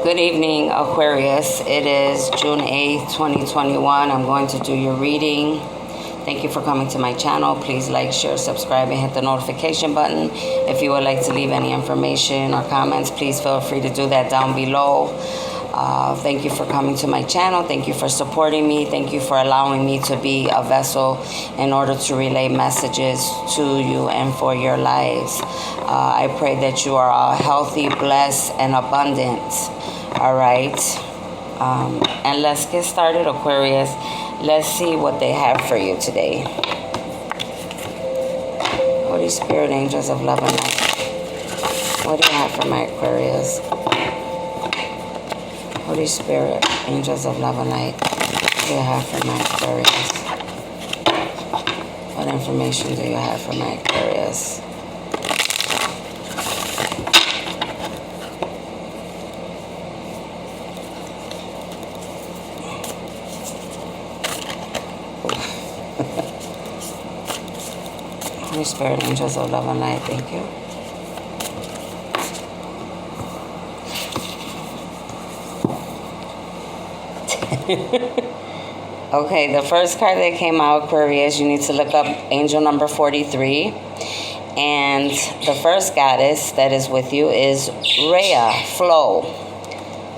Good evening, Aquarius. It is June 8th, 2021. I'm going to do your reading. Thank you for coming to my channel. Please like, share, subscribe, and hit the notification button. If you would like to leave any information or comments, please feel free to do that down below. Thank you for coming to my channel. Thank you for supporting me. Thank you for allowing me to be a vessel in order to relay messages to you and for your lives. I pray that you are all healthy, blessed, and abundant. All right. And let's get started, Aquarius. Let's see what they have for you today. Holy Spirit, angels of love and light. What do you have for my Aquarius? Holy Spirit, angels of love and light. What do you have for my Aquarius? What information do you have for my Aquarius? Holy Spirit, angels of love and light, thank you. Okay, the first card that came out, Aquarius, you need to look up angel number 43. And the first goddess that is with you is Rhea, flow.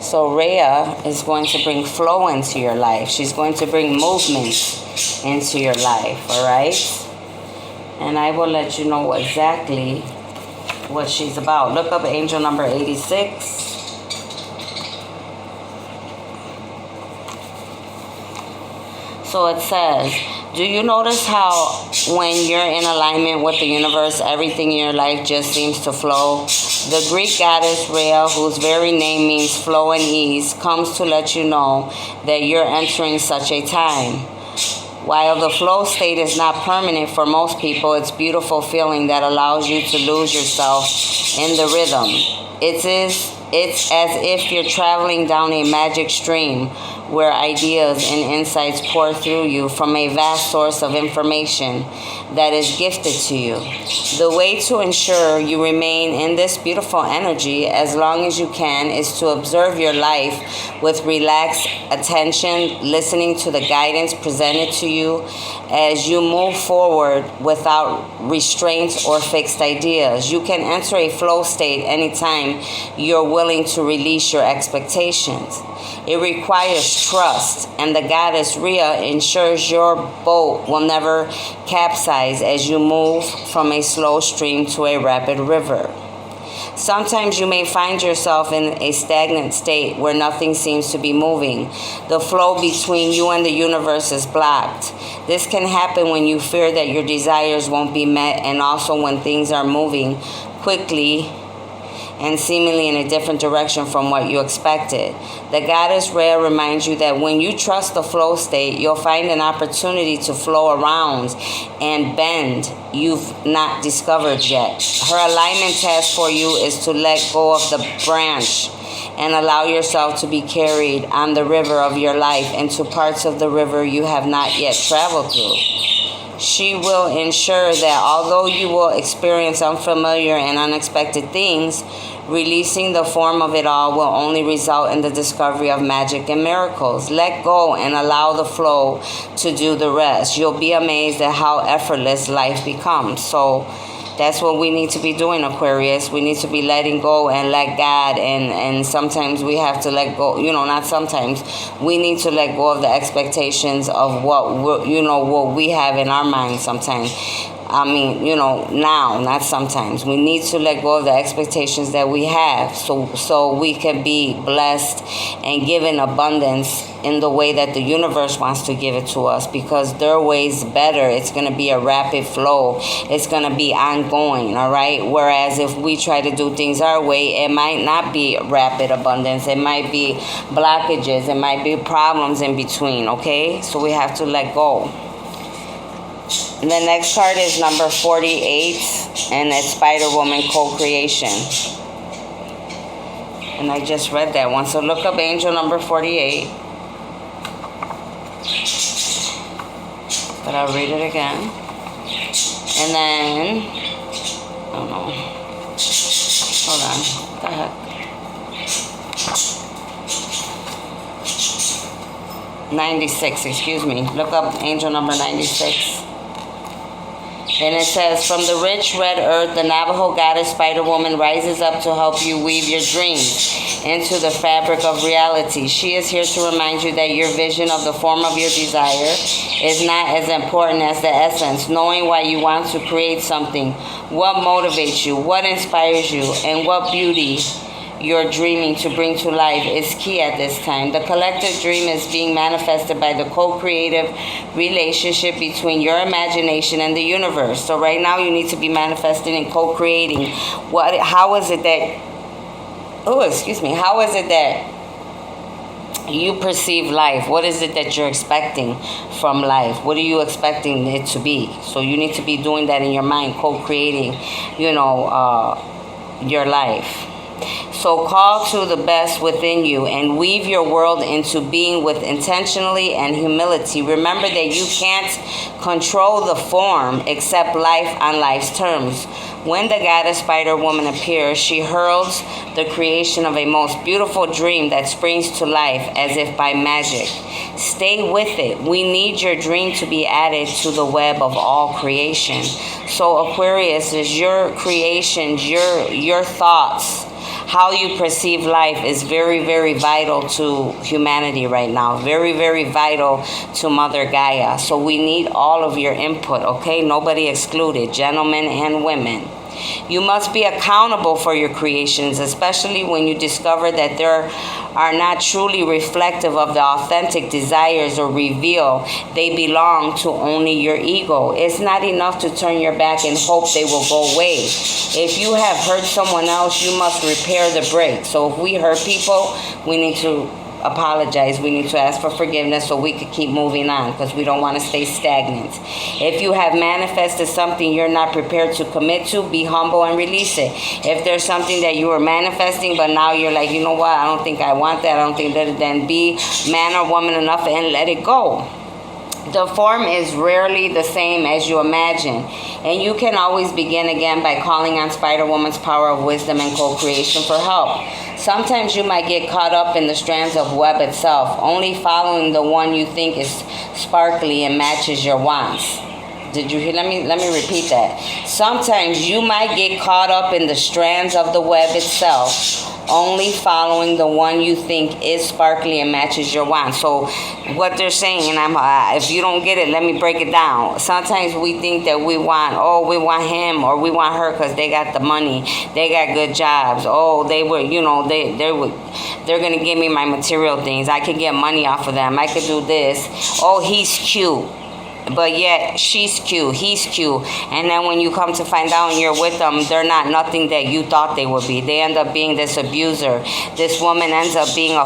So Rhea is going to bring flow into your life. She's going to bring movement into your life, all right? And I will let you know exactly what she's about. Look up angel number 86. So it says, do you notice how when you're in alignment with the universe, everything in your life just seems to flow? The Greek goddess Rhea, whose very name means flow and ease, comes to let you know that you're entering such a time. While the flow state is not permanent for most people, it's a beautiful feeling that allows you to lose yourself in the rhythm. It's as if you're traveling down a magic stream where ideas and insights pour through you from a vast source of information that is gifted to you. The way to ensure you remain in this beautiful energy as long as you can is to observe your life with relaxed attention, listening to the guidance presented to you as you move forward without restraints or fixed ideas. You can enter a flow state anytime you're willing to release your expectations. It requires trust, and the goddess Rhea ensures your boat will never capsize as you move from a slow stream to a rapid river. Sometimes you may find yourself in a stagnant state where nothing seems to be moving. The flow between you and the universe is blocked. This can happen when you fear that your desires won't be met, and also when things are moving quickly and seemingly in a different direction from what you expected. The goddess Rhea reminds you that when you trust the flow state, you'll find an opportunity to flow around and bend you've not discovered yet. Her alignment task for you is to let go of the branch and allow yourself to be carried on the river of your life into parts of the river you have not yet traveled through. She will ensure that although you will experience unfamiliar and unexpected things, releasing the form of it all will only result in the discovery of magic and miracles. Let go and allow the flow to do the rest. You'll be amazed at how effortless life becomes. So that's what we need to be doing, Aquarius. We need to be letting go and let God, and sometimes we have to let go, not sometimes. We need to let go of the expectations of what we have in our minds sometimes. Now, not sometimes. We need to let go of the expectations that we have so we can be blessed and given abundance in the way that the universe wants to give it to us, because their way is better. It's going to be a rapid flow. It's going to be ongoing, all right? Whereas if we try to do things our way, it might not be rapid abundance. It might be blockages. It might be problems in between, okay? So we have to let go. And the next card is number 48, and it's Spider-Woman Co-Creation. And I just read that one. So look up angel number 48. But I'll read it again. And then, I don't know. Hold on. What the heck? 96, excuse me. Look up angel number 96. And it says, from the rich red earth, the Navajo goddess Spider Woman rises up to help you weave your dreams into the fabric of reality. She is here to remind you that your vision of the form of your desire is not as important as the essence. Knowing why you want to create something, what motivates you, what inspires you, and what beauty you're dreaming to bring to life is key at this time. The collective dream is being manifested by the co-creative relationship between your imagination and the universe. So right now you need to be manifesting and co-creating. How is it that you perceive life? What is it that you're expecting from life? What are you expecting it to be? So you need to be doing that in your mind, co-creating, your life. So call to the best within you and weave your world into being with intentionally and humility. Remember that you can't control the form except life on life's terms. When the goddess Spider Woman appears, she hurls the creation of a most beautiful dream that springs to life as if by magic. Stay with it. We need your dream to be added to the web of all creation. So Aquarius is your creations, your thoughts. How you perceive life is very, very vital to humanity right now. Very, very vital to Mother Gaia. So we need all of your input, okay? Nobody excluded, gentlemen and women. You must be accountable for your creations, especially when you discover that they are not truly reflective of the authentic desires or reveal they belong to only your ego. It's not enough to turn your back and hope they will go away. If you have hurt someone else, you must repair the break. So if we hurt people, we need to apologize. We need to ask for forgiveness so we could keep moving on, because we don't want to stay stagnant. If you have manifested something you're not prepared to commit to, be humble and release it. If there's something that you were manifesting but now you're like, you know what, I don't think I want that, I don't think that, then be man or woman enough and let it go. The form is rarely the same as you imagine, and you can always begin again by calling on Spider Woman's power of wisdom and co-creation for help. Sometimes you might get caught up in the strands of web itself, only following the one you think is sparkly and matches your wants. Did you hear? Let me repeat that. Sometimes you might get caught up in the strands of the web itself, only following the one you think is sparkly and matches your wants. So what they're saying, and if you don't get it, let me break it down. Sometimes we think that we want him or we want her because they got the money, they got good jobs. Oh, they were, they're gonna give me my material things. I could get money off of them. I could do this. Oh, he's cute. But yet she's cute, he's cute, and then when you come to find out and you're with them, they're not nothing that you thought they would be. They end up being this abuser. This woman ends up being an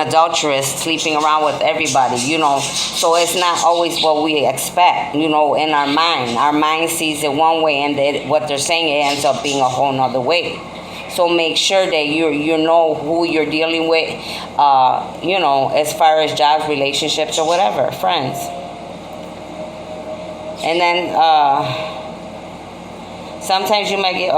adulteress, sleeping around with everybody. So it's not always what we expect. In our mind, sees it one way, and what they're saying, it ends up being a whole nother way. So make sure that you know who you're dealing with, as far as jobs, relationships, or whatever, friends. And then sometimes you might get,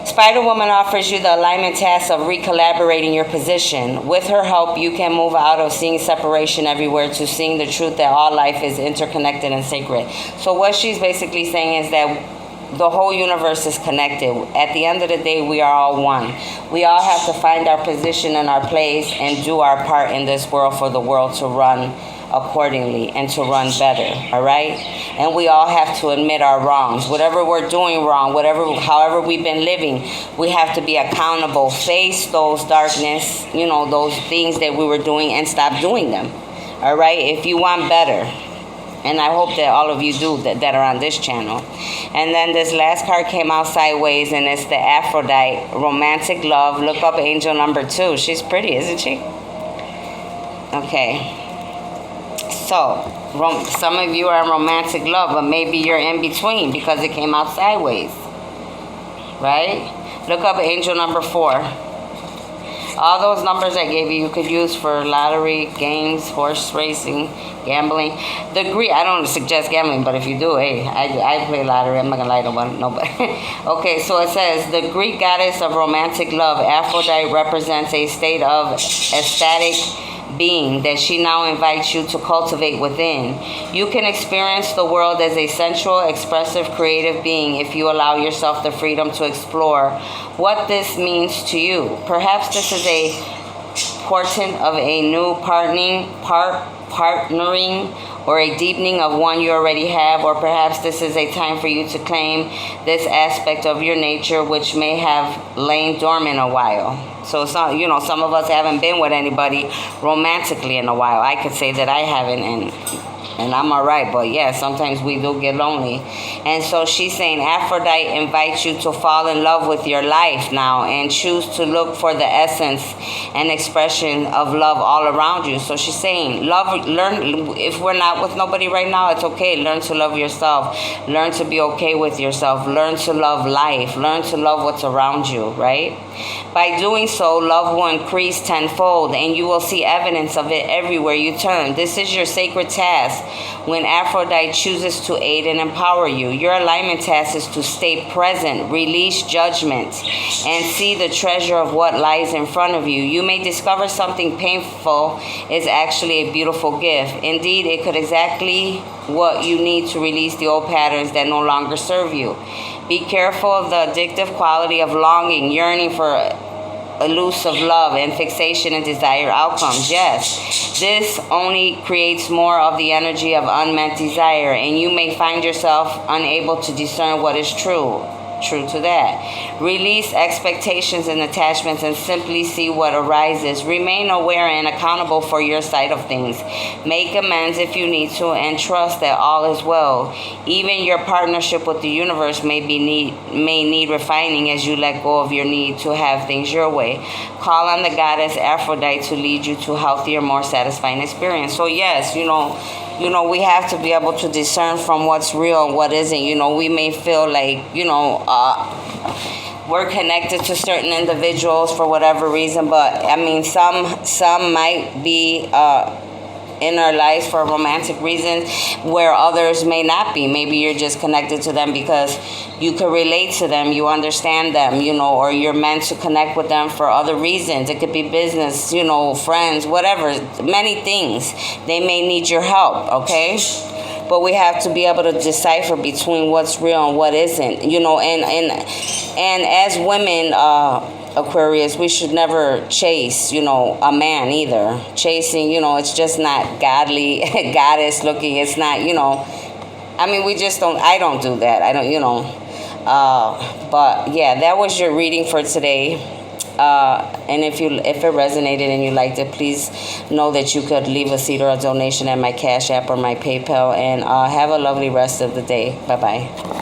Spider Woman offers you the alignment task of recollaborating your position. With her help, you can move out of seeing separation everywhere to seeing the truth that all life is interconnected and sacred. So what she's basically saying is that the whole universe is connected. At the end of the day, we are all one. We all have to find our position and our place and do our part in this world for the world to run accordingly and to run better, all right? And we all have to admit our wrongs. Whatever we're doing wrong, however we've been living, we have to be accountable, face those darkness, those things that we were doing, and stop doing them, all right? If you want better. And I hope that all of you do that are on this channel. And then this last card came out sideways, and it's the Aphrodite, romantic love. Look up angel number 2. She's pretty, isn't she? Okay. So, some of you are in romantic love, but maybe you're in between because it came out sideways. Right? Look up angel number 4. All those numbers I gave you could use for lottery, games, horse racing, gambling. The Greek, I don't suggest gambling, but if you do, hey, I play lottery. I'm not going to lie to nobody. Okay, so it says, the Greek goddess of romantic love, Aphrodite, represents a state of ecstatic being that she now invites you to cultivate within. You can experience the world as a sensual, expressive, creative being if you allow yourself the freedom to explore what this means to you. Perhaps this is a portent of a new partnering or a deepening of one you already have, or perhaps this is a time for you to claim this aspect of your nature which may have lain dormant a while. So some of us haven't been with anybody romantically in a while. I could say that I haven't, and I'm all right, but yeah, sometimes we do get lonely. And so she's saying Aphrodite invites you to fall in love with your life now and choose to look for the essence and expression of love all around you. So she's saying, learn, if we're not with nobody right now, it's okay. Learn to love yourself. Learn to be okay with yourself. Learn to love life. Learn to love what's around you, right? By doing so, love will increase tenfold, and you will see evidence of it everywhere you turn. This is your sacred task when Aphrodite chooses to aid and empower you. Your alignment task is to stay present, release judgment, and see the treasure of what lies in front of you. You may discover something painful is actually a beautiful gift. Indeed, it could exactly what you need to release the old patterns that no longer serve you. Be careful of the addictive quality of longing, yearning for elusive love, and fixation and desired outcomes. Yes, this only creates more of the energy of unmet desire, and you may find yourself unable to discern what is true to that. Release expectations and attachments and simply see what arises. Remain aware and accountable for your side of things. Make amends if you need to, and trust that all is well. Even your partnership with the universe may need refining as you let go of your need to have things your way. Call on the goddess Aphrodite to lead you to healthier, more satisfying experience. So yes, we have to be able to discern from what's real and what isn't. We may feel like, we're connected to certain individuals for whatever reason, but I mean, some might be in our lives for romantic reasons where others may not be. Maybe you're just connected to them because you can relate to them, you understand them, or you're meant to connect with them for other reasons. It could be business, friends, whatever, many things. They may need your help, okay? But we have to be able to decipher between what's real and what isn't, and as women, Aquarius, we should never chase, a man either. Chasing, it's just not godly, goddess looking. It's not, I mean, we just don't, I don't do that. I don't, but yeah, that was your reading for today. And if it resonated and you liked it, please know that you could leave a seed or a donation at my Cash App or my PayPal, and have a lovely rest of the day. Bye-bye.